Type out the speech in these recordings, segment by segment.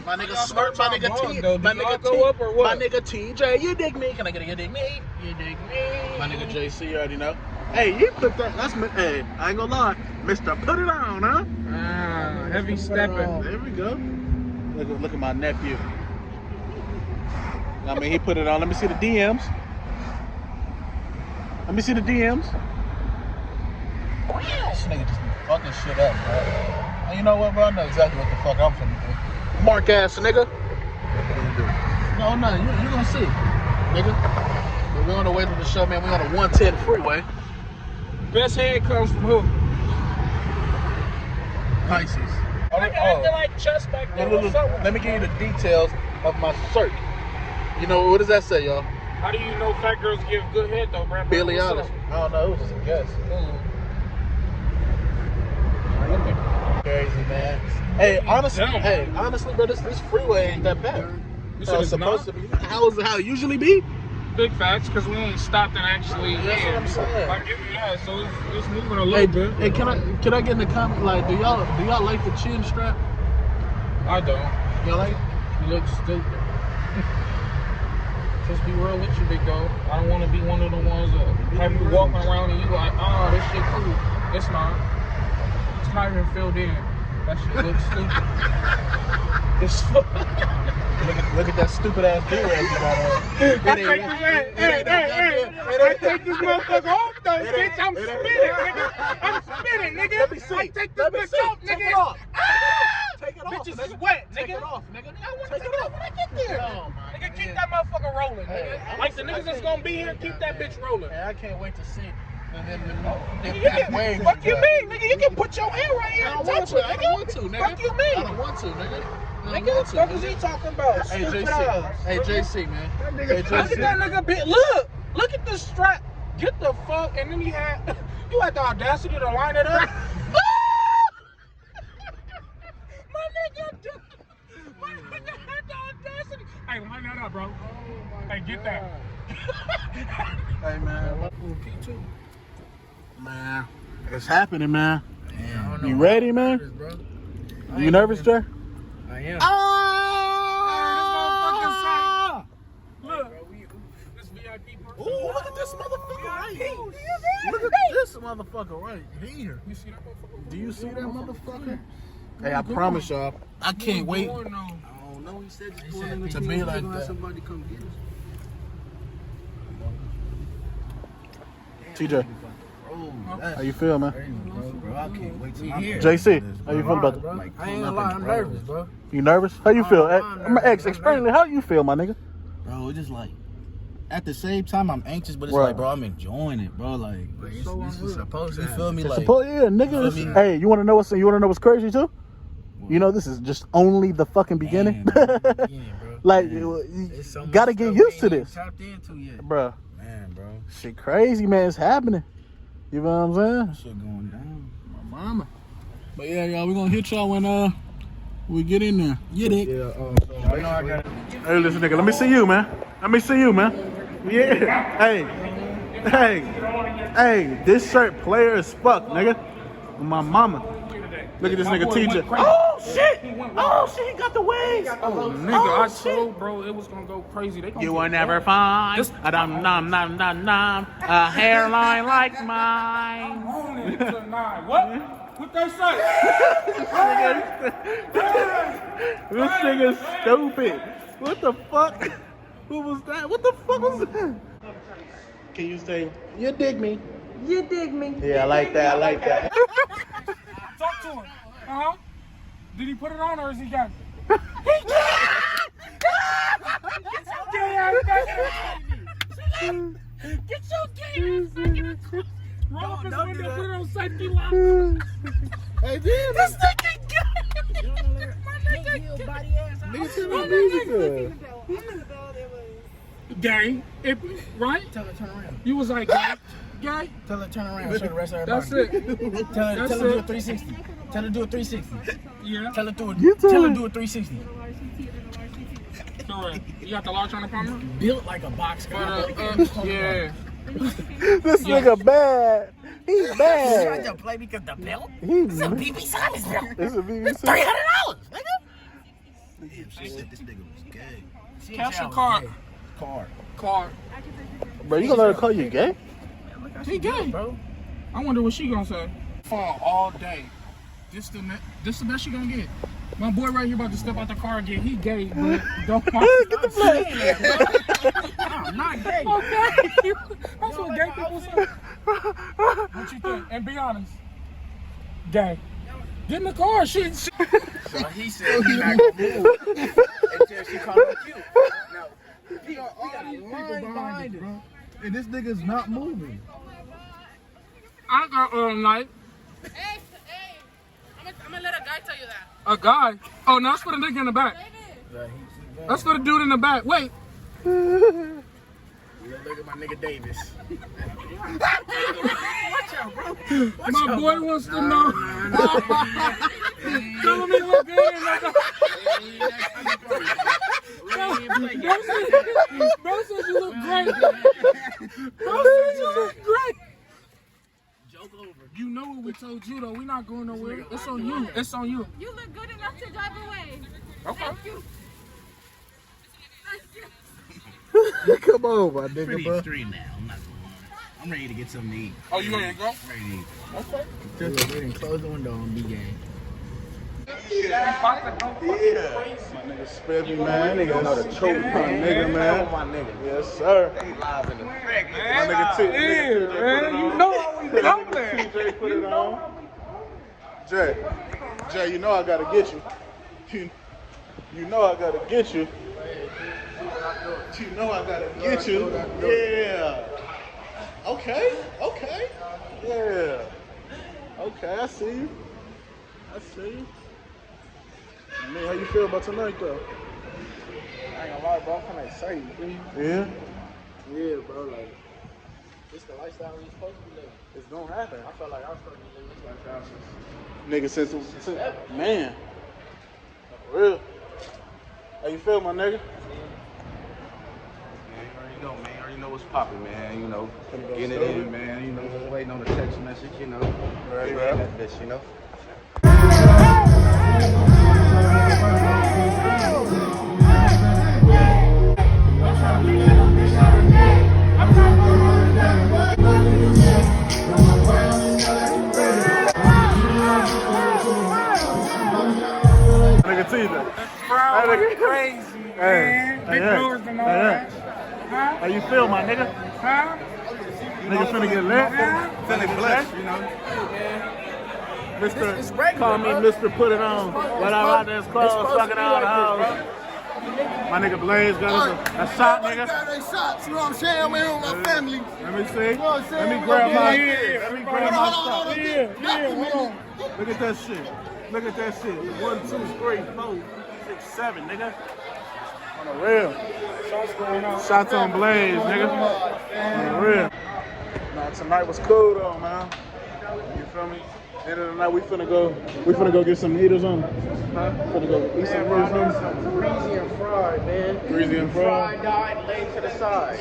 My nigga Smirk, my nigga T, my nigga T, my nigga TJ, you dig me? Can I get a you dig me? You dig me? My nigga JC, you already know. Hey, you put that, that's me, hey, I ain't gonna lie. Mr. Put it on, huh? Ah, heavy stepping. There we go. Look at my nephew. I mean, he put it on. Let me see the DMs. Let me see the DMs. This nigga just fucking shit up, bro. And you know what, bro? I know exactly what the fuck I'm finna do. Mark ass nigga. No, you gonna see, nigga. But we're on the way to the show, man. We're on the 110 freeway. Best head comes from who? Pisces. I feel like chest back there. Let me give you the details of my shirt. You know, what does that say, y'all? How do you know fat girls give good head, though, Brad? Billy Eilish. I don't know. It was just a guess. Crazy, man. Hey, honestly, bro, this freeway ain't that bad. You said it's supposed to be. How it usually be? Big facts, because we ain't stopped and actually. That's what I'm saying. Like, yeah, so it's moving a little bit. Hey, can I get in the comment? Like, do y'all like the chin strap? I don't. Y'all like it? You look stupid. Just be real with you, big dog. I don't want to be one of the ones that have you walking around and you like, oh, this shit cool. It's not. It's not even filled in. That shit looks stupid. It's Look at that stupid ass do-rag you got on. I take this motherfucker off though, bitch. I'm spinning, nigga. I'm spinning, nigga. Let me see. I take this bitch off, nigga. Take it off. Take it off. Bitch is wet, nigga. Take it off, nigga. I want to take it off when I get there. Nigga, keep that motherfucker rolling, nigga. Like the niggas that's gonna be here, keep that bitch rolling. Hey, I can't wait to see. Fuck you mean, nigga? You can put your hand right here and touch it, nigga. I don't want to, nigga. Fuck you mean? I don't want to, nigga. Nigga, what the fuck is he talking about? Hey, JC, man. Hey, Look at that nigga bit. Look at the strap. Get the fuck, and then you had the audacity to line it up. My nigga had the audacity. Hey, line that up, bro. Hey, get that. Hey, man. Man, it's happening, man. You ready, man? You nervous, Jay? I am. Oh! Look, this VIP person. Ooh, look at this motherfucker right here. Look at this motherfucker right here. You see that motherfucker? Do you see that motherfucker? Hey, I promise y'all, I can't wait. I don't know. He said just going in the to be like have that. somebody come get us. TJ, how you feel, man? Bro, I can't wait till JC, how you feel about that? I ain't gonna lie, I'm nervous, bro. You nervous? How you feel? I'm an ex. Explain how you feel, my nigga. Bro, it's just like, at the same time, I'm anxious, but it's Right. like, bro, I'm enjoying it, bro. Like, this is supposed to. You feel me? Like, Yeah, nigga. Hey, you wanna know what's crazy too? You know, this is just only the fucking beginning. Man, bro. Like, Man. you So gotta much get stuff used we to ain't this, tapped into yet. bro. Man, bro. Shit crazy, man. It's happening. You know what I'm saying? Shit going down. My mama. But yeah, y'all, we gonna hit y'all when we get in there. Get it? Yeah, I know I got it. Hey, listen, nigga. Let me see you, man. Let me see you, man. Yeah. Hey. This shirt player as fuck, nigga. My mama. Look at this nigga TJ. Oh shit! He got the waves. Oh, nigga, I told bro it was gonna go crazy. They You will never find a hairline like mine. own it tonight. What they say? This nigga's stupid. What the fuck? Who was that? What the fuck was that? Can you say, you dig me? You dig me? Yeah, I like that. Talk to him. Did he put it on or is he got it? Get your game ass. Roll up his window, put it on safety lock. Hey, damn. This nigga got Nigga, turn the music up. Gang, right? Tell her turn around. You was like, gay? Tell her turn around. Show the rest of her That's body. it. Tell her That's do a it. 360. Tell her do a 360. Yeah. Tell her do a You tell tell her. her do a 360. Correct. You got the large on the palmer? Built like a box. Yeah. This nigga bad. He's Tried bad. to play because the belt. He's It's a BB Simon's belt. It's a BBC. $300, nigga. She said this nigga was gay. Cash or card? Card. Bro, you gonna let her call you gay? He gay, bro. I wonder what she gonna say. Phone all day. This the best she gonna get. My boy right here about to step out the car again. He gay, but don't get the flag. I'm not gay. Okay. That's what gay people say. What you think? And be honest. Gay. Get in the car. She So he said he's not gonna move until she called him cute. Now, we got line behind us. And this nigga's not moving. I got all night. Hey, I'm gonna let a guy tell you that. A guy? Oh, no, that's for the nigga in the back. That's for the dude in the back. Wait. Look at my nigga Davis. Watch out, bro. My boy wants to know. Tell me look good in the Bro says you look great. Bro says you look great. Joke over. You know what we told you though. We not going nowhere. It's on you. It's on you. You look good enough to drive away. Okay. Thank you. Come on, my nigga, Pretty bro. extreme now. I'm not gonna lie. I'm ready to get something to eat. Oh, you ready to go? I'm ready to eat. Okay. Just ready to close the window and be game. My nigga Spiffy, man. Nigga know the choke, my nigga, man. My nigga. Yes, sir. They live in the effect. My nigga T. Man, you know how we go there. TJ put it on. Jay, you know I gotta get you. You know I gotta get you. You know I gotta get you. Yeah. Okay. Yeah. Okay, I see you. Man, how you feel about tonight, though? I ain't gonna lie, bro. I'm kinda excited. Yeah? Yeah, bro. Like, this the lifestyle we supposed to be living. It's gonna happen. I felt like I was supposed to be living this lifestyle since Nigga, since man. For real. How you feel, my nigga? Man, you already know, man. You already know what's popping, man. You know, getting it in, man. You know, just waiting on the text message, you know. Right. That bitch, you know. Nigga TJ. Bro, crazy, man. Big doors and all that. Huh? How you feel, my nigga? Huh? Nigga finna get lit? Feeling blessed, you know. Mr. Call me Mr. Put It On. When I'm out there, clothes, fucking out the house. My nigga Blaze got us a shot, nigga. They shots, you know what I'm saying? We with my family. Let me see. You know what I'm saying? Let me grab my Hold stuff. on. Look at that shit. Look at that shit. 1, 2, 3, 4, 6, 7, nigga. On the real. Shots on Blaze, nigga. On the real. Nah, tonight was cool though, man. You feel me? End of the night, we finna go get some eaters on. Finna go eat some eaters on. Greasy and fried, man. Greasy and fried. Fried, died, laid to the side.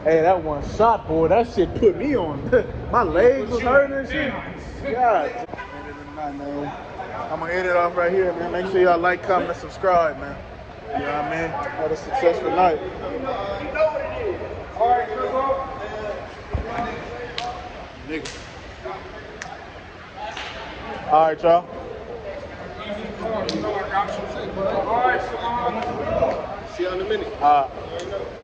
Hey, that one shot, boy, that shit put me on. My legs was hurting and shit. God. End of the night, man. I'm gonna end it off right here, man. Make sure y'all like, comment, and subscribe, man. You know what I mean? Have a successful night. You know what it is. All right, Turbo. Nigga. All right, y'all. All right, so See you in a minute.